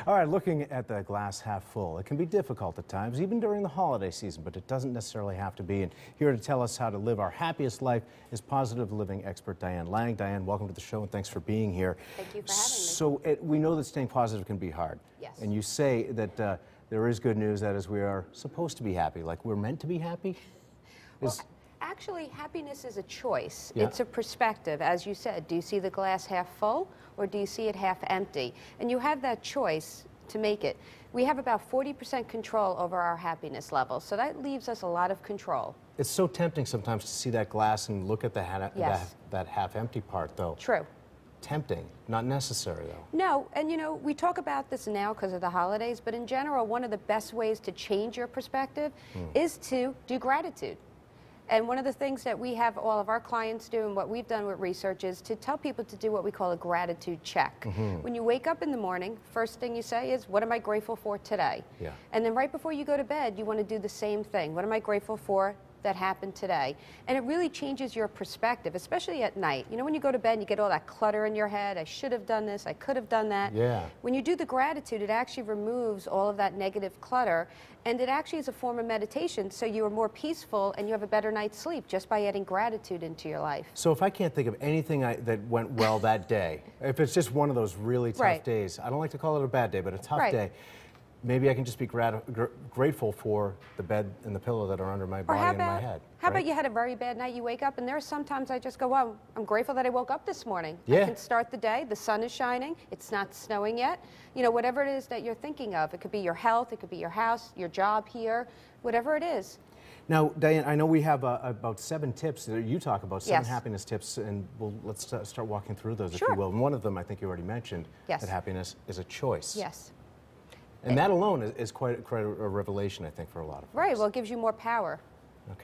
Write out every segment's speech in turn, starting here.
All right, looking at the glass half full, it can be difficult at times, even during the holiday season, but it doesn't necessarily have to be. And here to tell us how to live our happiest life is positive living expert Diane Lang. Diane, welcome to the show and thanks for being here. Thank you for having me. So we know that staying positive can be hard. Yes. And you say that there is good news, that is, we are supposed to be happy, like we're meant to be happy? Well, actually, happiness is a choice. Yeah. It's a perspective. As you said, do you see the glass half full or do you see it half empty? And you have that choice to make it. We have about 40% control over our happiness level, so that leaves us a lot of control. It's so tempting sometimes to see that glass and look at the Yes. that half empty part, though. True. Tempting, not necessary, though. No, and you know, we talk about this now because of the holidays, but in general, one of the best ways to change your perspective is to do gratitude. And one of the things that we have all of our clients do and what we've done with research is to tell people to do what we call a gratitude check. When you wake up in the morning, first thing you say is, what am I grateful for today? Yeah. And then right before you go to bed, you want to do the same thing. What am I grateful for that happened today? And it really changes your perspective, especially at night. You know, when you go to bed and you get all that clutter in your head, I should have done this, I could have done that. Yeah. When you do the gratitude, it actually removes all of that negative clutter, and it actually is a form of meditation, so you are more peaceful and you have a better night's sleep just by adding gratitude into your life. So if I can't think of anything that went well that day, if it's just one of those really tough days, I don't like to call it a bad day, but a tough day, maybe I can just be grateful for the bed and the pillow that are under my body and my head. How about you had a very bad night, you wake up, and there's sometimes I just go, well, I'm grateful that I woke up this morning. Yeah. I can start the day, the sun is shining, it's not snowing yet. You know, whatever it is that you're thinking of, it could be your health, it could be your house, your job here, whatever it is. Now, Diane, I know we have about 7 tips that you talk about, 7 Yes. happiness tips, and let's start walking through those, if Sure. you will. And one of them, I think you already mentioned, Yes. that happiness is a choice. Yes. And that alone is quite a revelation, I think, for a lot of folks. Right, well, it gives you more power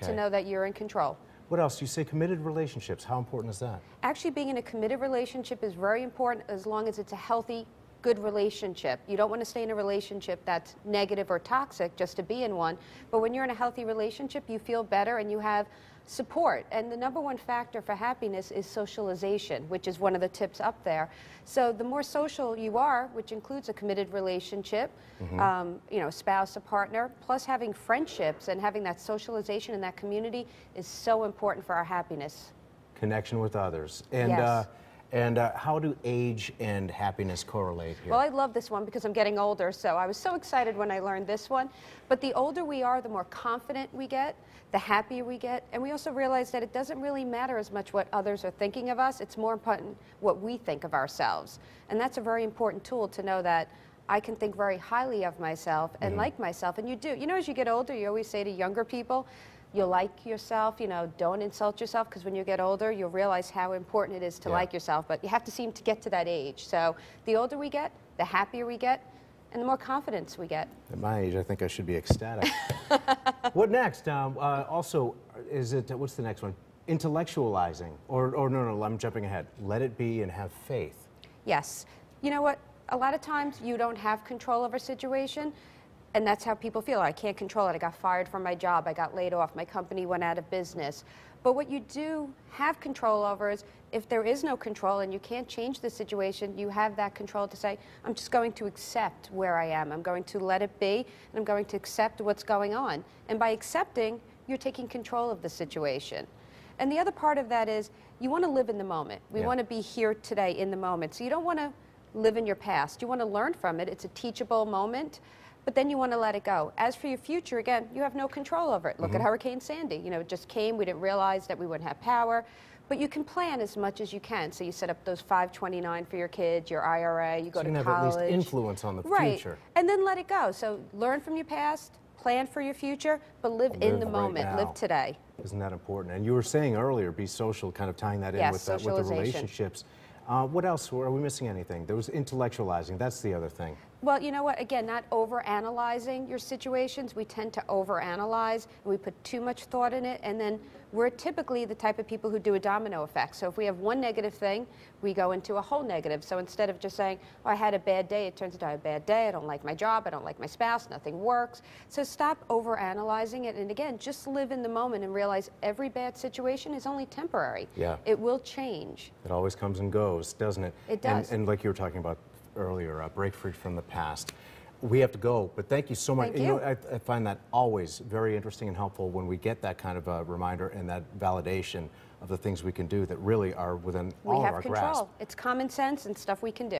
to know that you're in control. What else? You say committed relationships. How important is that? Actually, being in a committed relationship is very important as long as it's a healthy, good relationship. You don't want to stay in a relationship that's negative or toxic just to be in one. But when you're in a healthy relationship, you feel better and you have support. And the #1 factor for happiness is socialization, which is one of the tips up there. So the more social you are, which includes a committed relationship, you know, a spouse, a partner, plus having friendships and having that socialization in that community is so important for our happiness. Connection with others. And, Yes. How do age and happiness correlate here? Well, I love this one because I'm getting older, so I was so excited when I learned this one. But the older we are, the more confident we get, the happier we get, and we also realize that it doesn't really matter as much what others are thinking of us. It's more important what we think of ourselves. And that's a very important tool to know that I can think very highly of myself and like myself, and you do. You know, as you get older, you always say to younger people, you like yourself, you know, don't insult yourself, because when you get older, you'll realize how important it is to like yourself, but you have to seem to get to that age. So the older we get, the happier we get, and the more confidence we get. At my age, I think I should be ecstatic. What next? Also, is it, what's the next one? Intellectualizing, or no, I'm jumping ahead. Let it be and have faith. Yes. You know what? A lot of times you don't have control over a situation, and that's how people feel. I can't control it. I got fired from my job. I got laid off. My company went out of business. But what you do have control over is if there is no control and you can't change the situation, you have that control to say, I'm just going to accept where I am. I'm going to let it be, and I'm going to accept what's going on. And by accepting, you're taking control of the situation. And the other part of that is you want to live in the moment. We want to be here today in the moment. So you don't want to live in your past. You want to learn from it. It's a teachable moment. But then you want to let it go. As for your future, again, you have no control over it. Look at Hurricane Sandy. You know, it just came. We didn't realize that we wouldn't have power. But you can plan as much as you can. So you set up those 529 for your kids, your IRA, you go to college. You can have at least influence on the future. And then let it go. So learn from your past, plan for your future, but live in the moment. Right now. Live today. Isn't that important? And you were saying earlier, be social, kind of tying that in with the relationships. What else? Are we missing anything? There was intellectualizing. That's the other thing. Well, you know what? Again, not over-analyzing your situations. We tend to over-analyze, and we put too much thought in it, and then we're typically the type of people who do a domino effect. So if we have one negative thing, we go into a whole negative. So instead of just saying, oh, I had a bad day, it turns into I had a bad day, I don't like my job, I don't like my spouse, nothing works. So stop over-analyzing it, and again, just live in the moment and realize every bad situation is only temporary. Yeah. It will change. It always comes and goes, doesn't it? It does. And like you were talking about, earlier, break free from the past. We have to go, but thank you so much. Thank you. I find that always very interesting and helpful when we get that kind of a reminder and that validation of the things we can do that really are within all of our grasp. We have control. It's common sense and stuff we can do.